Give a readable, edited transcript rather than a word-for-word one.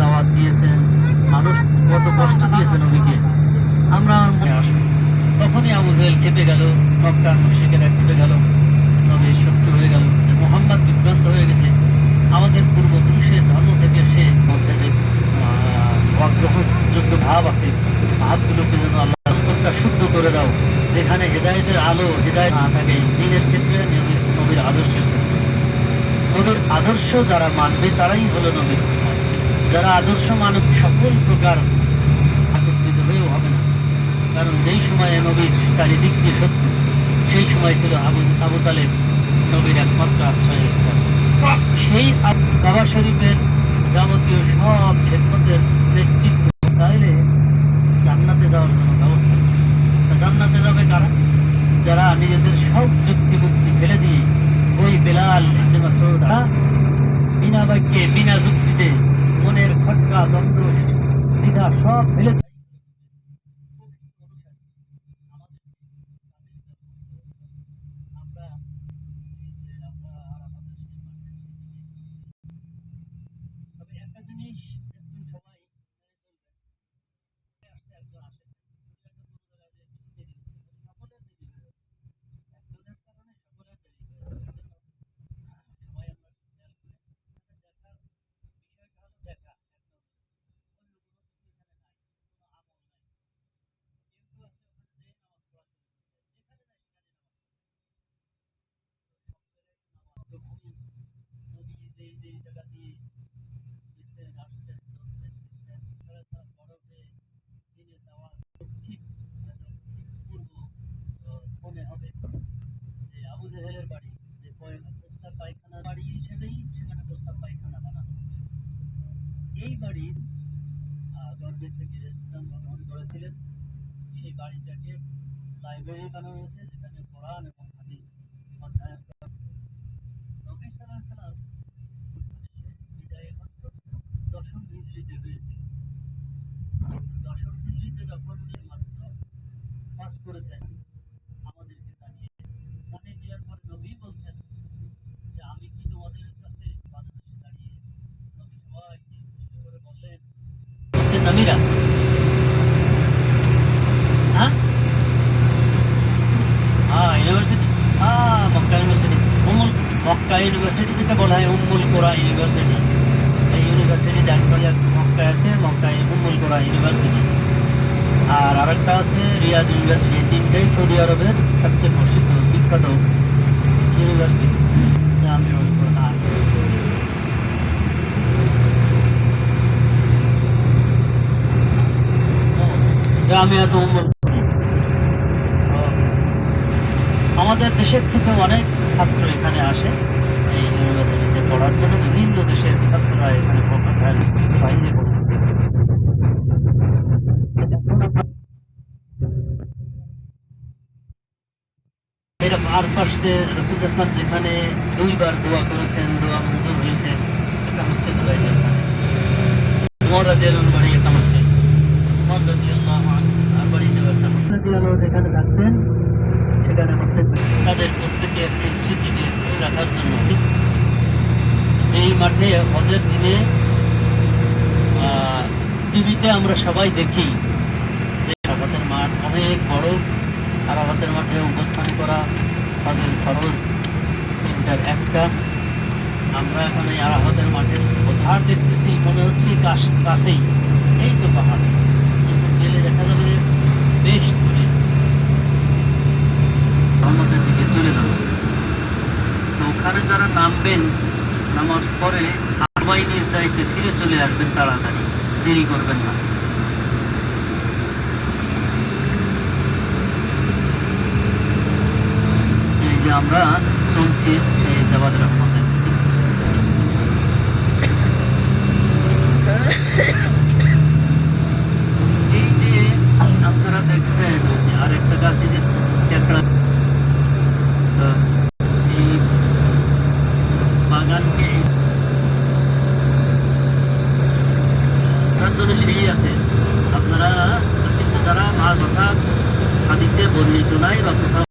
দাওয়াত দিয়েছেন, মানুষ কত কষ্ট দিয়েছে নবীকে, আমরা আসবো। তখনই আবু জেহেল কেঁপে গেল, মক্কার মুশরিকেরা কেঁপে গেল, নবী শত্রু হয়ে গেল, মুহাম্মদ বিভ্রান্ত হয়ে গেছে। আমাদের পূর্বপুরুষের ধর্ম থেকে সে মধ্যে যে অগ্রহণযোগ্য ভাব আছে, ভাবগুলোকে যেন আল্লাহ অন্তরটা শুদ্ধ করে দাও, যেখানে হেদায়েতের আলো হেদায়েত না থাকে, দিনের ক্ষেত্রে নবীর আদর্শের ক্ষেত্রে। নবীর আদর্শ যারা মানবে তারাই হলো নবীর উম্মত। যারা আদর্শ মানব সকল প্রকার একত্রিত হয়েও হবে না, কারণ যেই সময়ে নবীর চারিদিক দিয়ে শত্রু, সেই সময় ছিল আবু তালেব নবীর একমাত্র আশ্রয়স্থল। সেই কাবা শরীফের যাবতীয় সব খেদমতের নেতৃত্ব তাইলে জান্নাতে যাওয়ার জন্য ব্যবস্থা। জান্নাতে যাবে কারা? যারা নিজেদের সব যুক্তি বুক্তি ফেলে দিয়ে ওই বেলাল ইবনে মাসউদ বিনা বাক্যে বিনা যুক্তিতে মনের খটকা দ্বন্দ্ব দ্বিধা সব ফেলে একটা জিনিস সবাই মনে হবে যে আবু জেহেলের বাড়ি, যে প্রস্তাব পায়খানা বাড়ি হিসেবেই সেখানে প্রস্তাব পায়খানা বানানো হয়েছে। এই বাড়ির গর্ভে থেকে জন্মগ্রহণ করেছিলেন। সেই বাড়িটাকে লাইব্রেরি বানানো হয়েছে, যেখানে কোরআন এবং হাদিস অধ্যয়ন করা। নবী সাল্লাল্লাহু আলাইহি ওয়াসাল্লাম বিদায় মাত্র দশম হিজরিতে হয়েছিল। দশম হিজরিতে যখন মাত্র পাস করেছেন, আমাদেরকে জানিয়ে মনে দেওয়ার পর নবী বলছেন যে আমি কি তোমাদের কাছে বাংলাদেশে দাঁড়িয়ে নবী সবাইকে উদ্দেশ্য করে বললেন, হোসেন নামিরা, হ্যাঁ university, Mecca university, Mecca university যেটা বলা হয় উম্মুল কোরা ইউনিভার্সিটি। এই ইউনিভার্সিটি মক্কা আছে, মক্কায় উম্মুল কোরা ইউনিভার্সিটি, আর আরেকটা আছে রিয়াদ ইউনিভার্সিটি। তিনটাই সৌদি আরবের সবচেয়ে প্রসিদ্ধ বিখ্যাত ইউনিভার্সিটি। জামিউল কোরআন। জামিয়াত উম্মুল। আমাদের দেশের থেকে অনেক ছাত্র এখানে আসে এই ইউনিভার্সিটিতে পড়ার জন্য। বিভিন্ন দেশের ছাত্ররা এখানে বাইরে পড়েছে। এরা আর পাশে রসুল ইসলাম যেখানে 2 বার দোয়া করেছেন, দোয়া মঞ্জুর হয়েছে, একটা মসজিদ রয়েছে এখানে। ওমর রাদিয়াল্লাহু আনহু বাড়ি একটা মসজিদ, উসমান রাদিয়াল্লাহু আনহু বাড়িতেও একটা মসজিদ। যেখানে থাকতেন সেখানে মসজিদ। তাদের প্রত্যেকের এই স্মৃতিকে ধরে রাখার জন্য যেই মাঠে হজের দিনে টিভিতে আমরা সবাই দেখি যে আরাফাতের মাঠ অনেক বড়, আরাফাতের মাঠে অবস্থান করা হজের ফরজ 3টার একটা। আমরা এখন এই আরাফাতের মাঠে পাহাড় দেখতেছি, মনে হচ্ছে কাছেই, এই তো পাহাড়, কিন্তু গেলে দেখা যাবে বেশ দূরে, রহমতের দিকে চলে যাবে। তো ওখানে যারা নামবেন, নামাজ পরে সবাই নিজ দায়িত্বে ফিরে চলে আসবেন, তাড়াতাড়ি, দেরি করবেন না। এই যে আমরা চলছি সেই জাবাদের রহমতের দিকে। এই যে আপনারা দেখছেন আরেকটা গাছে যে একটা এই বাগানকে সিঁড়ি আছে। আপনারা কিন্তু যারা মাছ ওঠা হাদিসে বর্ণিত নাই বা কোথাও